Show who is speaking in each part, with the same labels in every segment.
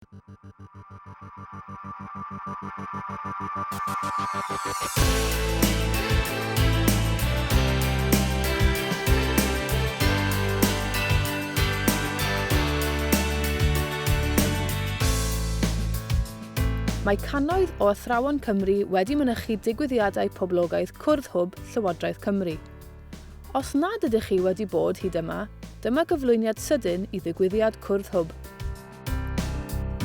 Speaker 1: Mae cannoedd o athrawon Cymru wedi mynychu digwyddiadau poblogaidd Cwrdd Hwb Llywodraeth Cymru. Os nad ydych chi wedi bod hyd yma, dyma gyflwyniad sydyn i ddigwyddiad Cwrdd Hwb.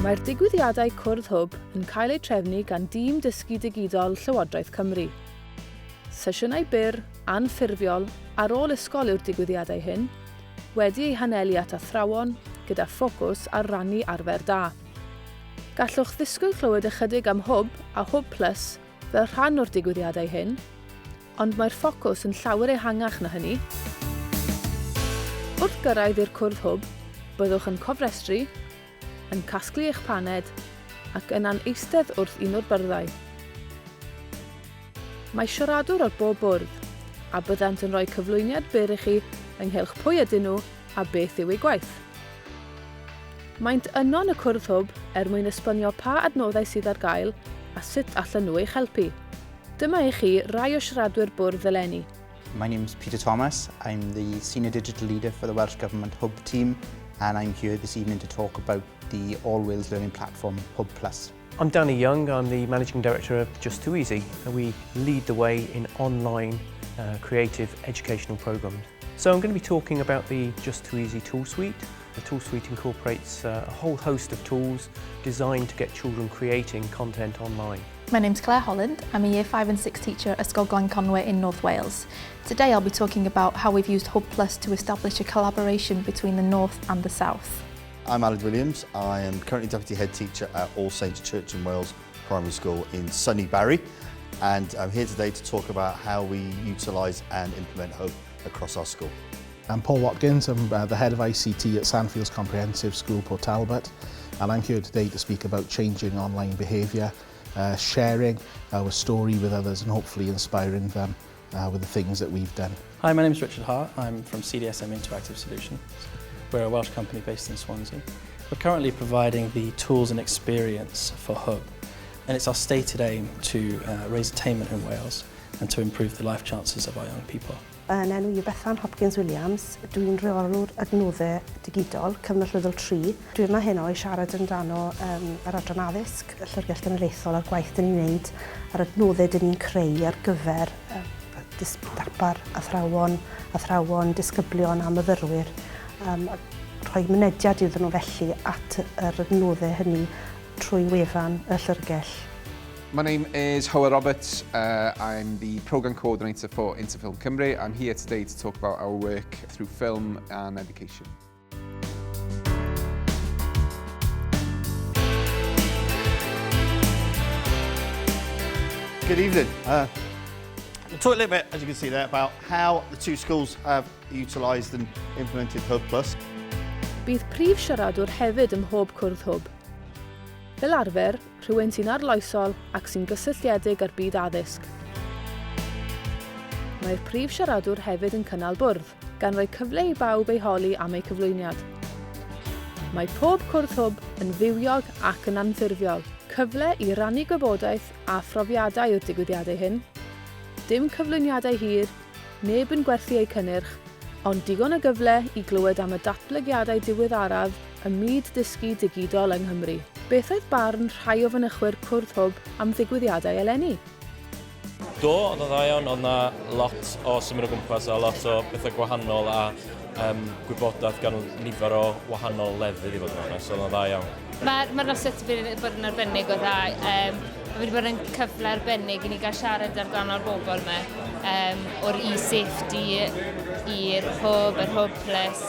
Speaker 1: Mae'r digwyddiadau Cwrdd Hwb yn cael eu trefnu gan dîm dysgu digidol Llywodraeth Cymru. Sesiynau byr, anffurfiol, ar ôl ysgol yw'r digwyddiadau hyn, wedi eu hanelu at athrawon gyda ffocws ar rannu arfer da. Gallwch ddisgwyl clywed ychydig am Hwb a Hwb Plus fel rhan o'r digwyddiadau hyn, ond mae'r ffocws yn llawer ehangach na hynny. Wrth gyrraedd i'r Cwrdd Hwb, byddwch yn cofrestru, yn casglu eich paned ac yna'n eistedd wrth un o'r byrddau. Mae siaradwr ar bob bwrdd, a byddant yn rhoi cyflwyniad byr i chi ynghylch pwy ydyn nhw a beth yw eu gwaith. Maent yno'n y Cwrdd Hwb mwyn esbonio pa adnoddau sydd ar gael a sut allan nhw eich helpu. Dyma i chi rai o siaradwyr bwrdd eleni.
Speaker 2: My name is Peter Thomas. I'm the Senior Digital Leader for the Welsh Government Hwb team, and I'm here this evening to talk about the All Wales Learning Platform Hwb Plus.
Speaker 3: I'm Danny Young. I'm the Managing Director of Just Too Easy, and we lead the way in online creative educational programmes. So I'm going to be talking about the Just Too Easy tool suite. The tool suite incorporates a whole host of tools designed to get children creating content online.
Speaker 4: My name's Claire Holland. I'm a Year 5 and 6 teacher at Ysgol Glen Conway in North Wales. Today I'll be talking about how we've used Hwb Plus to establish a collaboration between the North and the South.
Speaker 5: I'm Aled Williams. I am currently Deputy Head Teacher at All Saints Church in Wales Primary School in sunny Barry, and I'm here today to talk about how we utilise and implement Hwb across our school.
Speaker 6: I'm Paul Watkins. I'm the Head of ICT at Sandfields Comprehensive School, Port Talbot, and I'm here today to speak about changing online behaviour, sharing our story with others and hopefully inspiring them with the things that we've done.
Speaker 7: Hi, my name is Richard Hart. I'm from CDSM Interactive Solutions. We're a Welsh company based in Swansea. We're currently providing the tools and experience for Hwb, and it's our stated aim to raise attainment in Wales and to improve the life chances of our young people.
Speaker 8: Yn enw i Bethan Hopkins Williams, dwi'n reolwr adnoddau digidol cyfnod Rhyddol 3. Dwi yma heno i siarad amdano yr adran addysg, y Llyfrgell Genedlaethol a'r gwaith dyn ni'n wneud a'r adnoddau dyn ni'n creu ar gyfer darpar athrawon, disgyblion a myfyrwyr. Rhoi mynediad iddyn nhw felly at yr adnoddau hynny trwy wefan y Llyfrgell.
Speaker 9: My name is Howard Roberts. I'm the Programme Coordinator for Interfilm Cymru. I'm here today to talk about our work through film and education.
Speaker 5: Good evening. We'll talk a little bit, as you can see there, about how the two schools have utilised and implemented Hwb Plus.
Speaker 1: Bydd prif siaradwr hefyd ym mhob Cwrdd Hwb. Fel arfer, rhywun sy'n arloesol ac sy'n gysylltiedig â'r byd addysg. Mae'r prif siaradwr hefyd yn cynnal bwrdd, gan roi cyfle i bawb ei holi am ei cyflwyniad. Mae pob Cwrdd Hwb yn fywiog ac yn anffurfiol, cyfle i rannu gwybodaeth a phrofiadau o'r digwyddiadau hyn. Dim cyflwyniadau hir, neb yn gwerthu eu cynnyrch, ond digon o gyfle i glywed am y datblygiadau diweddaraf y myd dysgu digidol yng Nghymru. Beth oedd barn rhai o fynychwyr Cwrdd Hwb am ddigwyddiadau eleni?
Speaker 10: Do, oedd o dda iawn, oedd yna lot o symud o gwmpas a lot o bethau gwahanol a gwybodaeth gan nifer o wahanol lefydd i fod yn honest, oedd o'n dda iawn.
Speaker 11: Mae'r noson wedi bod yn arbennig o dda. Mae wedi bod yn cyfle arbennig i ni gael siarad ar gwahanol bobl yma o'r e-safety i'r Hwb, yr Hwb Plus.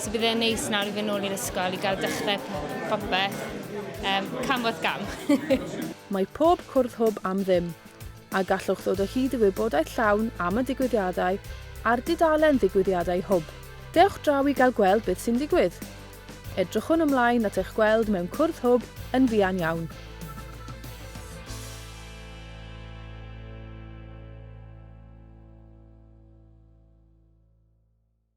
Speaker 11: So bydd e'n neis nawr i fynd nôl i'r ysgol i gael dechrau popeth. Cam oedd gam.
Speaker 1: Mae pob Cwrdd Hwb am ddim, a gallwch ddod o hyd i wybodaeth llawn am y digwyddiadau a'r dudalen ddigwyddiadau Hwb. Dewch draw i gael gweld beth sy'n digwydd. Edrychwn ymlaen at eich gweld mewn Cwrdd Hwb yn fuan iawn.